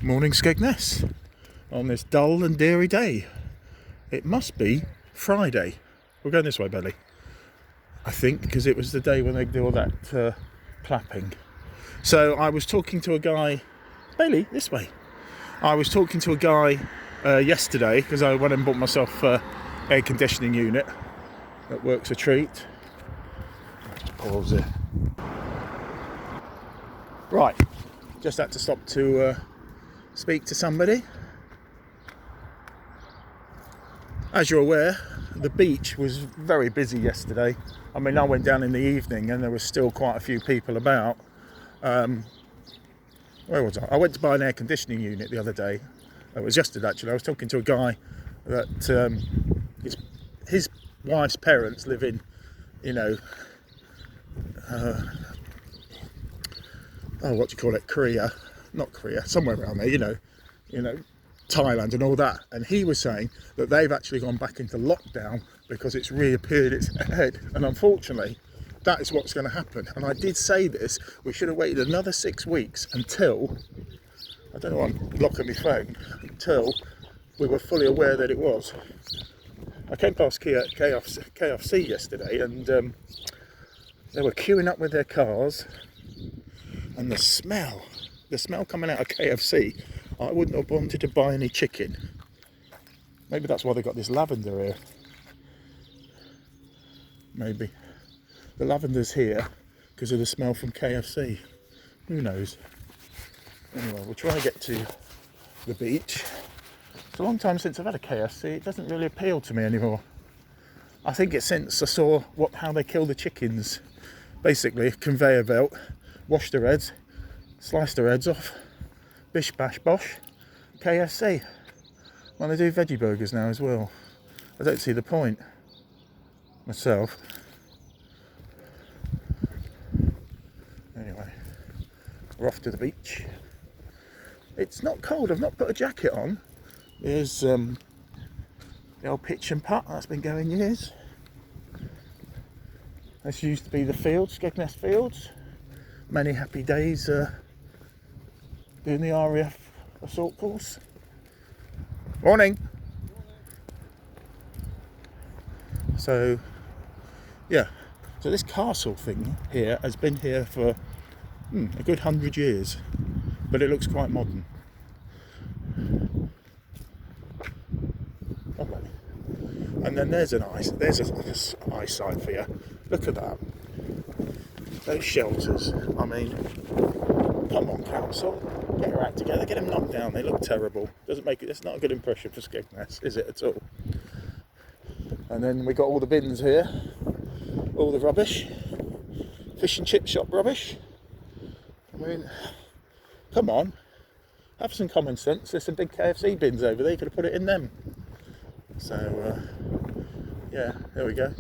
Morning Skegness on this dull and dreary day. It must be Friday. We're going this way, Belly. I think because it was the day when they do all that clapping. So I was talking to a guy, Bailey, this way. I was talking to a guy yesterday because I went and bought myself an air conditioning unit that works a treat. I'll just pause it. Right, just had to stop to speak to somebody. As you're aware, the beach was very busy yesterday. I mean, I went down in the evening and there was still quite a few people about. Where was I? I went to buy an air conditioning unit the other day. It was yesterday actually. I was talking to a guy that his wife's parents live in, what do you call it? Korea, not Korea, somewhere around there, Thailand and all that. And he was saying that they've actually gone back into lockdown because it's reappeared its head. And unfortunately, that is what's going to happen. And I did say this, we should have waited another 6 weeks until, I don't know why I'm locking my phone, until we were fully aware that it was. I came past KFC yesterday and they were queuing up with their cars, and the smell coming out of KFC, I wouldn't have wanted to buy any chicken. Maybe that's why they got this lavender here. Maybe. The lavender's here because of the smell from KFC. Who knows? Anyway, we'll try and get to the beach. It's a long time since I've had a KFC. It doesn't really appeal to me anymore. I think it's since I saw how they kill the chickens. Basically, conveyor belt, wash their heads, slice their heads off, bish bash bosh, KFC. Well, they do veggie burgers now as well. I don't see the point myself. Anyway, we're off to the beach. It's not cold, I've not put a jacket on. There's the old pitch and putt, that's been going years. This used to be the field, Skegness Fields. Many happy days doing the RAF assault course. Morning! So, yeah. So this castle thing here has been here for a good 100 years, but it looks quite modern. Okay. And then there's an eyesight for you. Look at that. Those shelters. I mean, come on, council, get your act together, get them knocked down. They look terrible. It's not a good impression for Skegness, is it at all? And then we got all the bins here, all the rubbish, fish and chip shop rubbish. I mean, come on, have some common sense. There's some big KFC bins over there. You could have put it in them. So, yeah, there we go.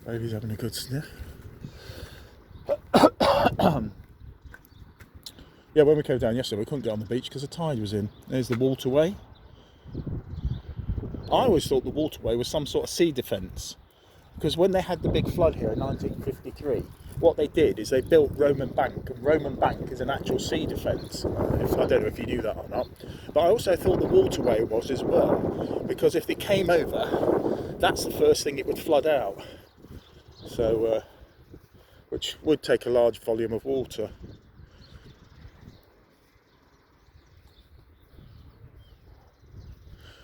Baby's having a good sniff. Yeah, when we came down yesterday, we couldn't get on the beach because the tide was in. There's the waterway. I always thought the waterway was some sort of sea defence, because when they had the big flood here in 1953, what they did is they built Roman Bank, and Roman Bank is an actual sea defence. I don't know if you knew that or not, but I also thought the waterway was as well, because if it came over, that's the first thing it would flood out. So, which would take a large volume of water.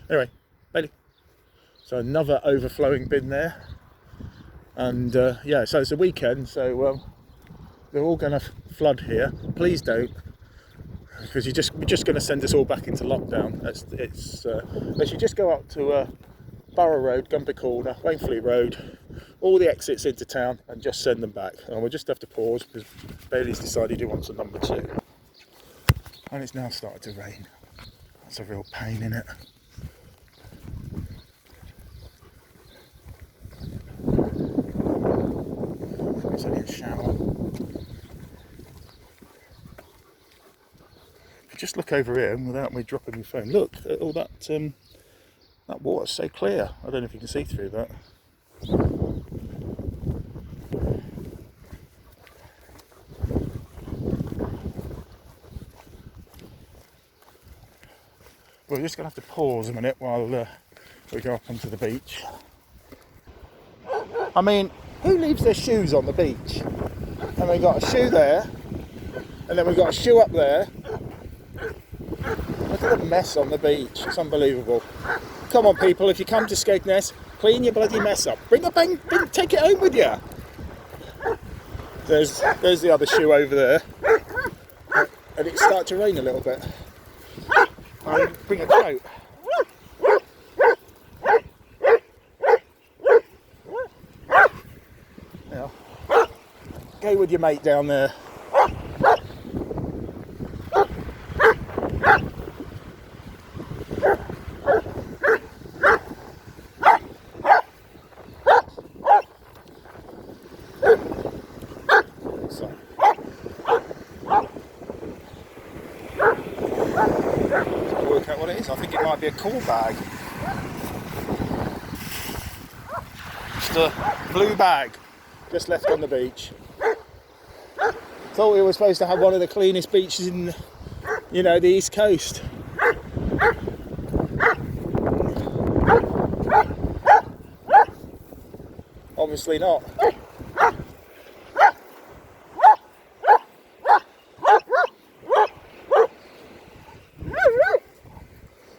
Anyway, Bailey. So another overflowing bin there. And yeah, so it's a weekend, so they're all going to flood here. Please don't, because we're just going to send us all back into lockdown. They should just go up to Borough Road, Gumpy Corner, Wainfleet Road, all the exits into town, and just send them back. And we'll just have to pause because Bailey's decided he wants a number 2. And it's now started to rain. That's a real pain, isn't it? It's only a shower. If you just look over here, and without me dropping my phone, look at all that. That water's so clear. I don't know if you can see through that. we're just going to have to pause a minute while we go up onto the beach. I mean, who leaves their shoes on the beach? And we've got a shoe there, and then we've got a shoe up there. Look at the mess on the beach, it's unbelievable. Come on people, if you come to Skegness, clean your bloody mess up. Bring a bang, take it home with you. There's the other shoe over there. And it's starting to rain a little bit. I'll bring a coat. Yeah. Go with your mate down there. Work out what it is. I think it might be a call bag. Just a blue bag just left on the beach. Thought we were supposed to have one of the cleanest beaches in, you know, the East Coast. Obviously not.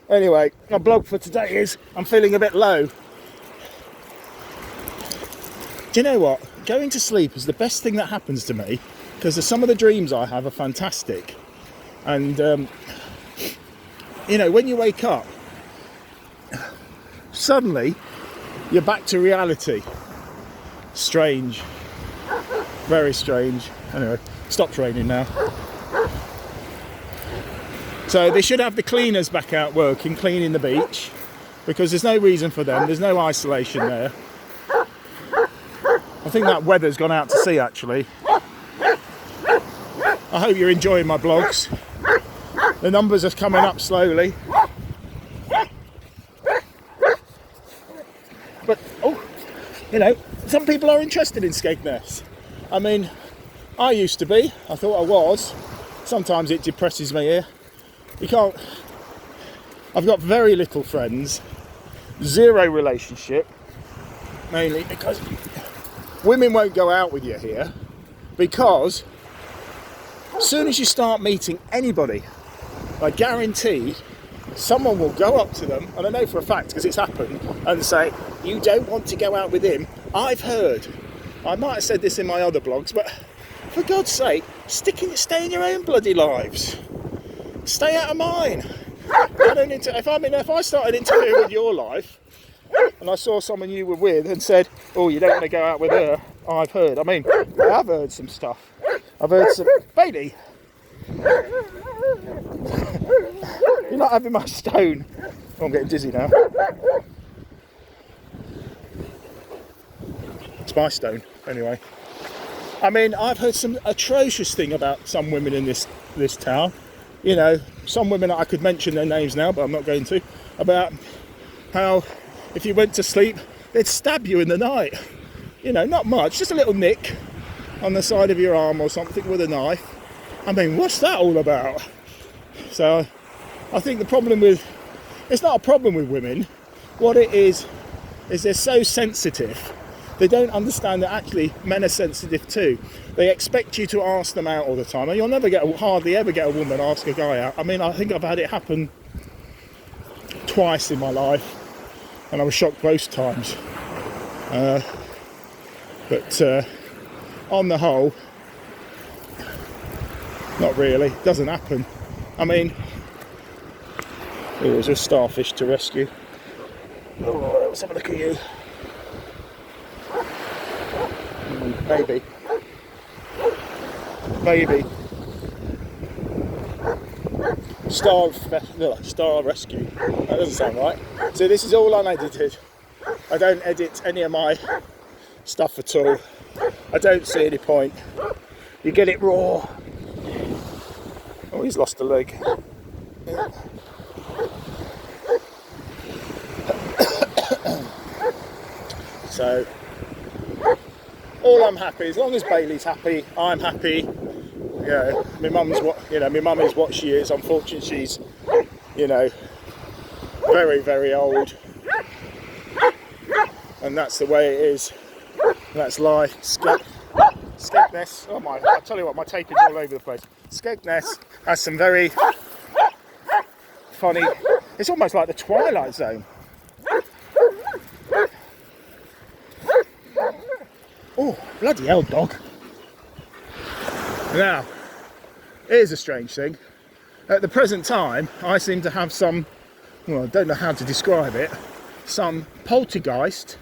Anyway, my blog for today is I'm feeling a bit low. Do you know what? Going to sleep is the best thing that happens to me, because some of the dreams I have are fantastic. And, you know, when you wake up, suddenly you're back to reality. Strange. Very strange. Anyway, stopped raining now. So they should have the cleaners back out working, cleaning the beach, because there's no reason for them, there's no isolation there. I think that weather's gone out to sea actually. I hope you're enjoying my blogs. The numbers are coming up slowly. But, oh, you know, some people are interested in Skegness. I mean, I used to be, I thought I was. Sometimes it depresses me here. You can't, I've got very little friends, zero relationship, mainly because women won't go out with you here, because as soon as you start meeting anybody, I guarantee someone will go up to them, and I know for a fact because it's happened, and say, you don't want to go out with him. I've heard, I might have said this in my other blogs, but for God's sake, stay in your own bloody lives. Stay out of mine. If I started interfering with your life and I saw someone you were with and said, oh, you don't want to go out with her, I've heard. I mean, I have heard some stuff. I've heard some... Bailey! You're not having my stone. Oh, I'm getting dizzy now. It's my stone, anyway. I mean, I've heard some atrocious thing about some women in this town. You know, some women, I could mention their names now, but I'm not going to, about how if you went to sleep, they'd stab you in the night. You know, not much, just a little nick on the side of your arm or something with a knife. I mean, what's that all about? So, I think the problem with, it's not a problem with women. What it is they're so sensitive. They don't understand that actually men are sensitive too. They expect you to ask them out all the time, and you'll hardly ever get a woman ask a guy out. I mean, I think I've had it happen twice in my life, and I was shocked both times. But on the whole, not really. Doesn't happen. I mean, there's a starfish to rescue. Oh, let's have a look at you. Maybe. Star rescue. That doesn't sound right. So this is all unedited. I don't edit any of my stuff at all. I don't see any point. You get it raw. Oh, he's lost a leg. Yeah. So all I'm happy, as long as Bailey's happy, I'm happy. Yeah, my mum is what she is. Unfortunately, she's, you know, very, very old, and that's the way it is. That's life. Skegness. Oh my! I tell you what, my tape is all over the place. Skegness has some very funny. It's almost like the Twilight Zone. Oh, bloody hell, dog! Now, here's a strange thing. At the present time, I seem to have some, well, I don't know how to describe it, some poltergeist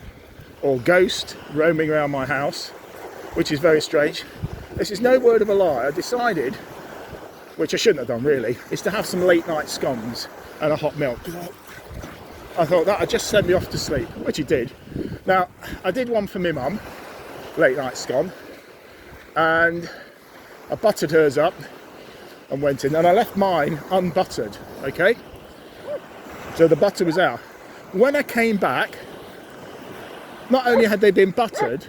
or ghost roaming around my house, which is very strange. This is no word of a lie. I decided, which I shouldn't have done really, is to have some late night scones and a hot milk. I thought that would just send me off to sleep, which it did. Now, I did one for my mum, late night scone, and I buttered hers up and went in, and I left mine unbuttered, okay? So the butter was out. When I came back, not only had they been buttered,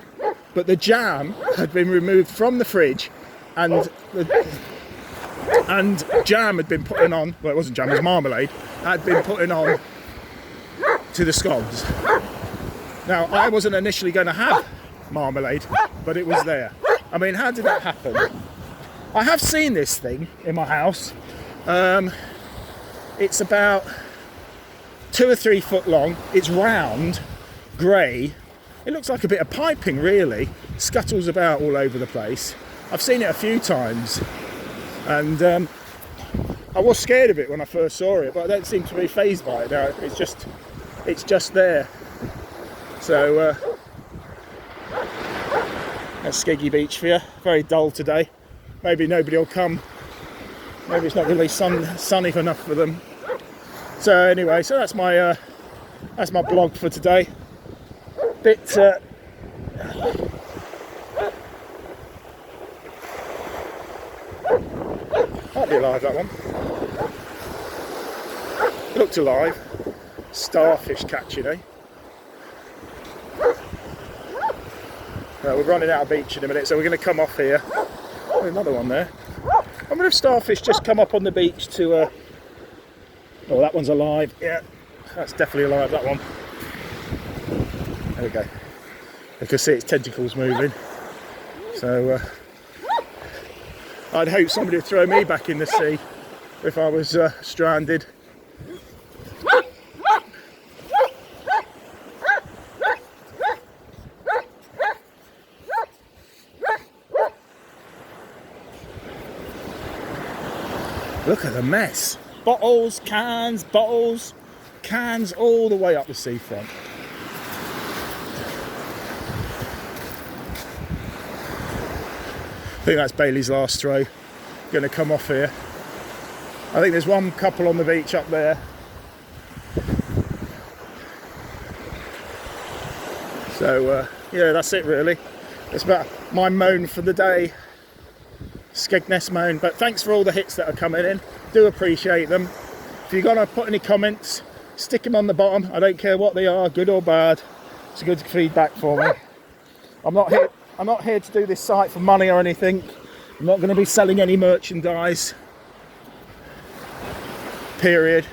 but the jam had been removed from the fridge, and jam had been put on, well, it wasn't jam, it was marmalade, had been put on to the scones. Now, I wasn't initially going to have marmalade, but it was there. I mean, how did that happen? I have seen this thing in my house. It's about 2 or 3 foot long. It's round, grey. It looks like a bit of piping, really. Scuttles about all over the place. I've seen it a few times, and I was scared of it when I first saw it, but I don't seem to be fazed by it now. It's just there. So that's Skeggy Beach for you. Very dull today. Maybe nobody will come. Maybe it's not going to be sunny enough for them. So anyway, so that's my blog for today. Bit might be alive, that one. Looked alive. Starfish catching, eh? We're running out of beach in a minute, so we're going to come off here. Oh, another one there. I wonder if starfish just come up on the beach to... Oh, that one's alive. Yeah, that's definitely alive, that one. There we go. You can see its tentacles moving. So, I'd hope somebody would throw me back in the sea if I was stranded. Look at the mess. Bottles, cans, all the way up the seafront. I think that's Bailey's last throw. Going to come off here. I think there's one couple on the beach up there. So, yeah, that's it really. It's about my moan for the day. Skegness moan, but thanks for all the hits that are coming in. Do appreciate them. If you're gonna put any comments, stick them on the bottom. I don't care what they are, good or bad. It's good feedback for me. I'm not here to do this site for money or anything. I'm not going to be selling any merchandise. Period.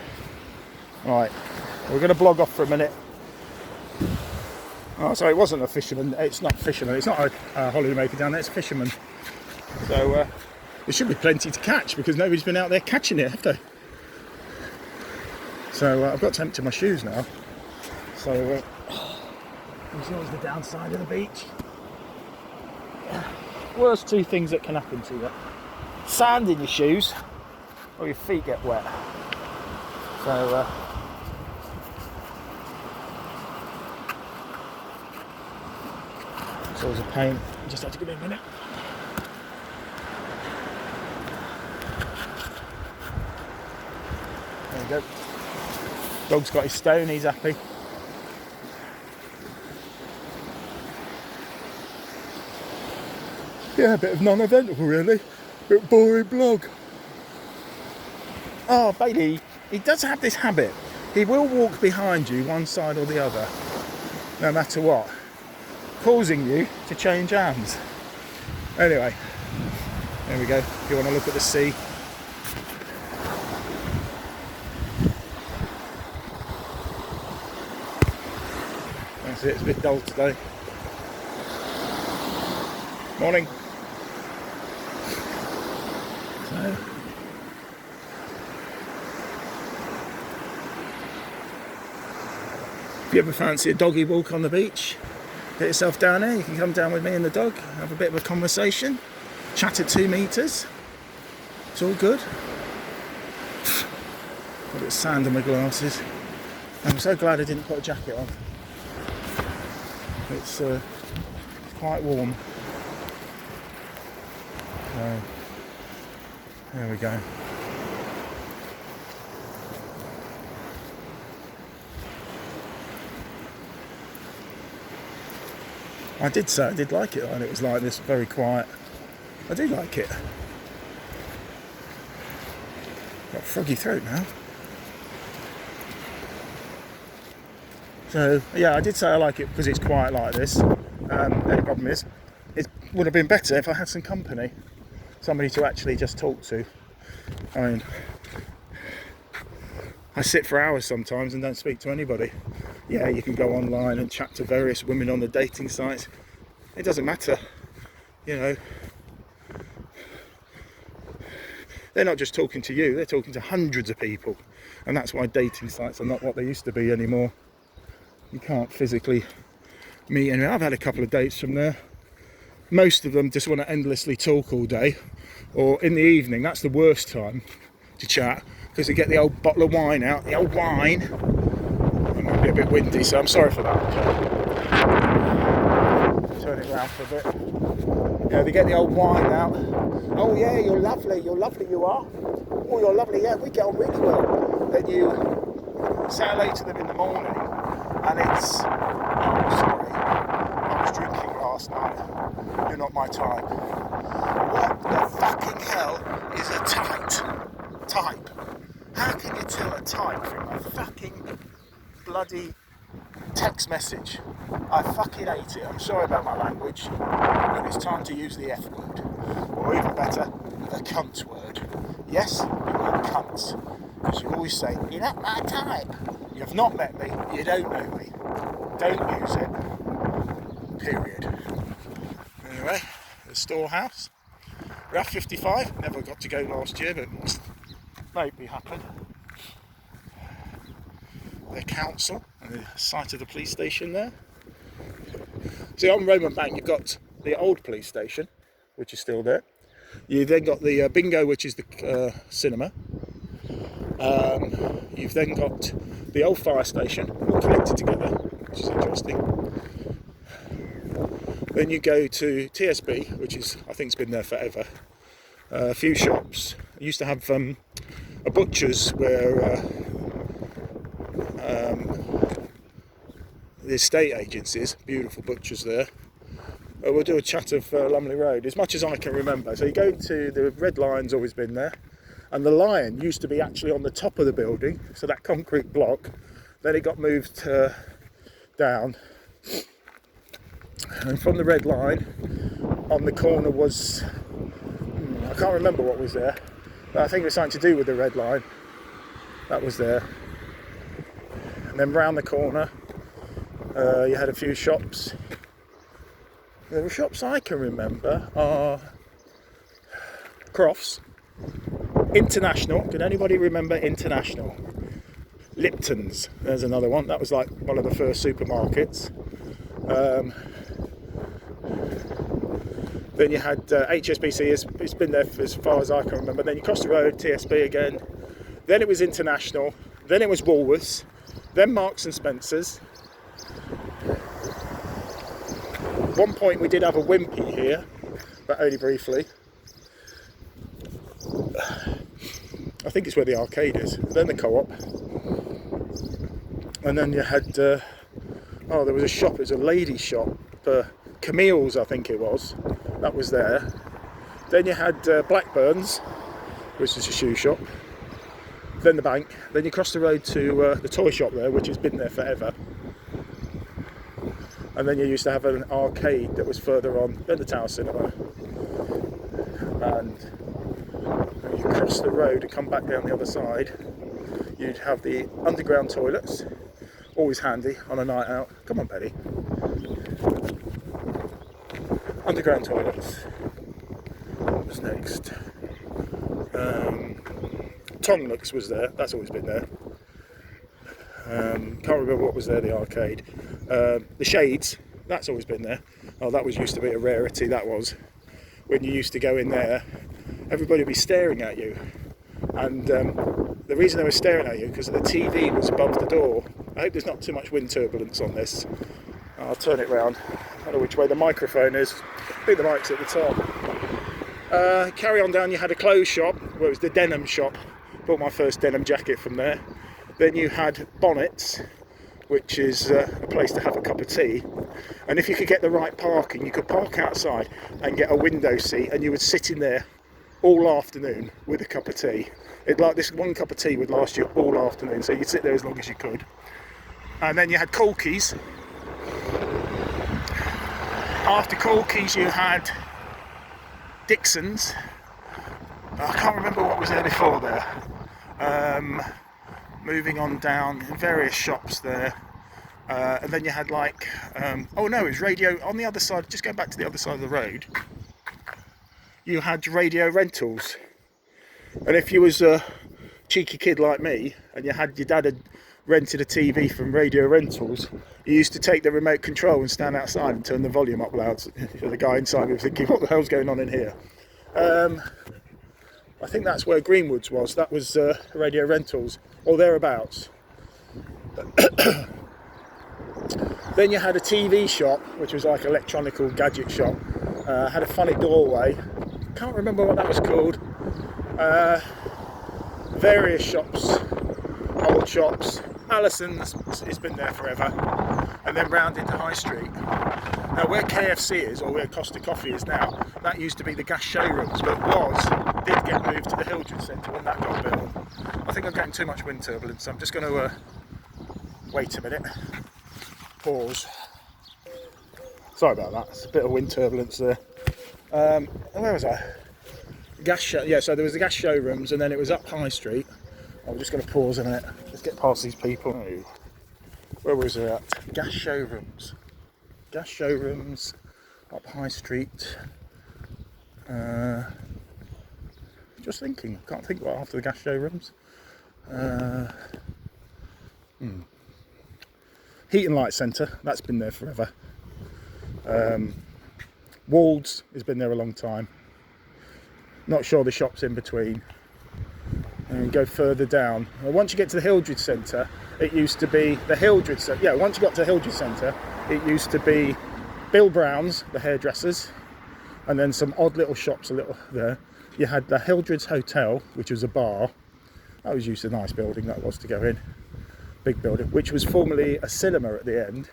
Right, we're going to blog off for a minute. Oh, sorry, it wasn't a fisherman. It's not a fisherman. It's not a holidaymaker down there. It's a fisherman. So there should be plenty to catch because nobody's been out there catching it, have they? So I've got to empty my shoes now. So this is always the downside of the beach. Worst 2 things that can happen to you: sand in your shoes, or your feet get wet. So it's always a pain. You just have to give me a minute. There we go. Dog's got his stone, he's happy. Yeah, a bit of non-eventful really. Bit boring blog. Oh, Bailey, he does have this habit. He will walk behind you one side or the other, no matter what, causing you to change hands. Anyway, there we go. If you want to look at the sea. it. It's a bit dull today. Morning. So, if you ever fancy a doggy walk on the beach, get yourself down here. You can come down with me and the dog, have a bit of a conversation, chat at 2 metres. It's all good. Got a bit of sand in my glasses. I'm so glad I didn't put a jacket on. It's quite warm. So, there we go. I did say I did like it, and it was like this, very quiet. I do like it. Got a froggy throat now. So yeah, I did say I like it because it's quiet like this. The problem is, it would have been better if I had some company, somebody to actually just talk to. I mean, I sit for hours sometimes and don't speak to anybody. Yeah, you can go online and chat to various women on the dating sites. It doesn't matter, you know. They're not just talking to you, they're talking to hundreds of people. And that's why dating sites are not what they used to be anymore. You can't physically meet anyone. I've had a couple of dates from there. Most of them just want to endlessly talk all day, or in the evening. That's the worst time to chat, because they get the old bottle of wine out, the old wine. It might be a bit windy, so I'm sorry for that. Turn it around for a bit. Yeah, they get the old wine out. Oh yeah, you're lovely you are. Oh, you're lovely, yeah, we get on really well. Then you say hello to them in the morning, and it's, oh sorry, I was drinking last night, you're not my type. What the fucking hell is a type? How can you tell a type from a fucking bloody text message? I fucking hate it. I'm sorry about my language, but it's time to use the F word, or even better, the cunt word. Yes, you are cunts, because you always say, you're not my type. You've not met me, you don't know me. Don't use it. Period. Anyway, the storehouse. RAF 55, never got to go last year, but maybe happened. The council, and the site of the police station there. See, on Roman Bank, you've got the old police station, which is still there. You've then got the bingo, which is the cinema. You've then got the old fire station, all connected together, which is interesting. Then you go to TSB, which is, I think it's been there forever. A few shops. I used to have a butcher's where the estate agencies, beautiful butchers there. We'll do a chat of Lumley Road, as much as I can remember. So you go to, the Red Lion's always been there. And the Lion used to be actually on the top of the building, so that concrete block. Then it got moved down. And from the Red Lion, on the corner was, I can't remember what was there, but I think it was something to do with the Red Line. That was there. And then round the corner, you had a few shops. The shops I can remember are Crofts, International. Can anybody remember International? Lipton's, there's another one. That was like one of the first supermarkets. Then you had HSBC, it's been there for as far as I can remember. Then you crossed the road, TSB again. Then it was International. Then it was Woolworths. Then Marks and Spencer's. At one point we did have a Wimpy here, but only briefly. I think it's where the arcade is. Then the Co-op. And then you had, there was a shop, it was a ladies' shop. Camille's, I think it was. That was there. Then you had Blackburn's, which is a shoe shop. Then the bank. Then you cross the road to the toy shop there, which has been there forever. And then you used to have an arcade that was further on, then the Tower Cinema. And you cross the road and come back down the other side, you'd have the underground toilets, always handy on a night out. Come on, Betty. underground toilets. What was next? Tonglux was there, that's always been there. Can't remember what was there, the arcade. The Shades, that's always been there. Oh, that was used to be a rarity, that was. When you used to go in there, everybody would be staring at you. And the reason they were staring at you, because the TV was above the door. I hope there's not too much wind turbulence on this. I'll turn it round. I don't know which way the microphone is. I think the mic's at the top. Carry on down, you had a clothes shop, where it was the denim shop. Bought my first denim jacket from there. Then you had Bonnets, which is a place to have a cup of tea. And if you could get the right parking, you could park outside and get a window seat, and you would sit in there all afternoon with a cup of tea. This one cup of tea would last you all afternoon, so you'd sit there as long as you could. And then you had Corky's. After Corky's you had Dixon's. I can't remember what was there before there. Moving on down, various shops there. And then you had like, oh no, it was Radio, on the other side, just going back to the other side of the road, you had Radio Rentals. And if you was a cheeky kid like me, and your dad had rented a TV from Radio Rentals, you used to take the remote control and stand outside and turn the volume up loud. So the guy inside was thinking, what the hell's going on in here? I think that's where Greenwood's was. That was Radio Rentals, or thereabouts. Then you had a TV shop, which was like an electronical gadget shop. Had a funny doorway. Can't remember what that was called. Various shops, old shops. Allison's has been there forever. And then round into High Street. Now where KFC is, or where Costa Coffee is now, that used to be the gas showrooms, but did get moved to the Hildred Centre when that got built. I think I'm getting too much wind turbulence, so I'm just going to wait a minute. Pause. Sorry about that, it's a bit of wind turbulence there. Where was I? Yeah, so there was the gas showrooms, and then it was up High Street. I'm just going to pause a minute. Let's get past these people. Where was it at? Gas showrooms. Gas showrooms up High Street. Just thinking. Can't think what after the gas showrooms. Heat and Light Centre. That's been there forever. Wald's has been there a long time. Not sure the shops in between. And go further down. Well, once you get to the Hildred Centre, it used to be the Hildred Centre. Yeah, once you got to the Hildred Centre, it used to be Bill Brown's, the hairdressers, and then some odd little shops a little there. You had the Hildred's Hotel, which was a bar. That was used to a nice building, that was, to go in. Big building, which was formerly a cinema at the end.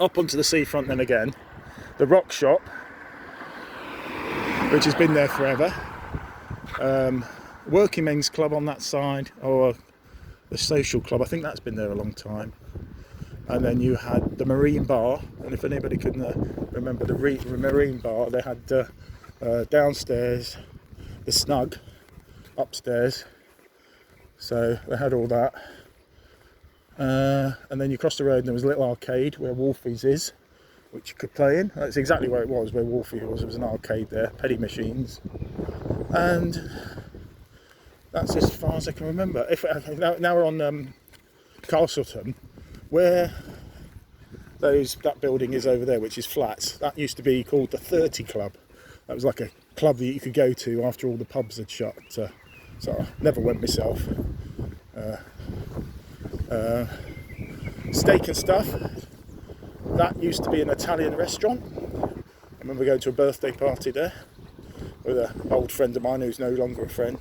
Up onto the seafront then again. The Rock Shop, which has been there forever. Working Men's Club on that side, or the Social Club, I think that's been there a long time. And then you had the Marine Bar, and if anybody can remember the Marine Bar, they had downstairs the Snug, upstairs, so they had all that. And then you crossed the road and there was a little arcade where Wolfie's is, which you could play in. That's exactly where it was, where Wolfie was. There was an arcade there, penny machines. And that's as far as I can remember. Now we're on Castleton, where that building is over there, which is flats. That used to be called the 30 Club. That was like a club that you could go to after all the pubs had shut. So I never went myself. Steak and Stuff. That used to be an Italian restaurant. I remember going to a birthday party there with an old friend of mine who's no longer a friend.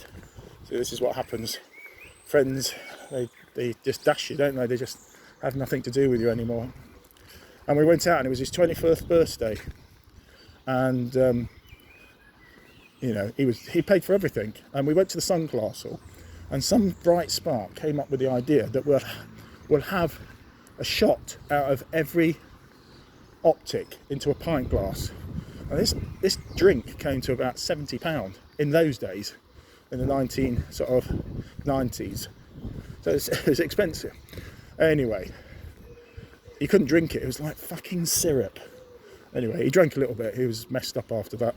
So this is what happens. Friends, they just dash you, don't they? They just have nothing to do with you anymore. And we went out and it was his 21st birthday. And, he paid for everything. And we went to the Sun Castle, and some bright spark came up with the idea that we'll have a shot out of every optic into a pint glass. And this drink came to about £70 in those days, in the 90s. So it was expensive. Anyway, you couldn't drink it. It was like fucking syrup. Anyway, he drank a little bit. He was messed up after that.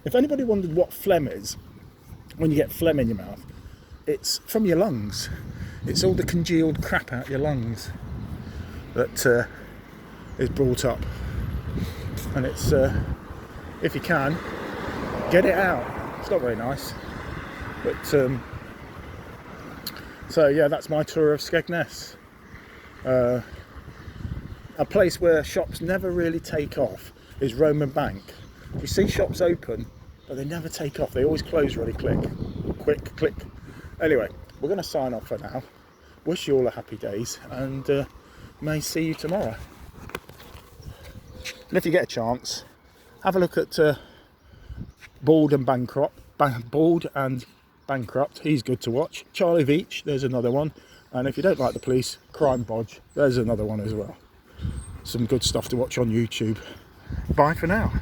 If anybody wondered what phlegm is, when you get phlegm in your mouth, it's from your lungs. It's all the congealed crap out your lungs that is brought up. And it's, if you can, get it out. It's not very nice. But, so yeah, that's my tour of Skegness. A place where shops never really take off is Roman Bank. You see shops open, but they never take off. They always close really quick. Anyway, we're going to sign off for now. Wish you all a happy days, and may see you tomorrow. And if you get a chance, have a look at Bald and Bankrupt. He's good to watch. Charlie Veach, there's another one. And if you don't like the police, Crime Bodge, there's another one as well. Some good stuff to watch on YouTube. Bye for now.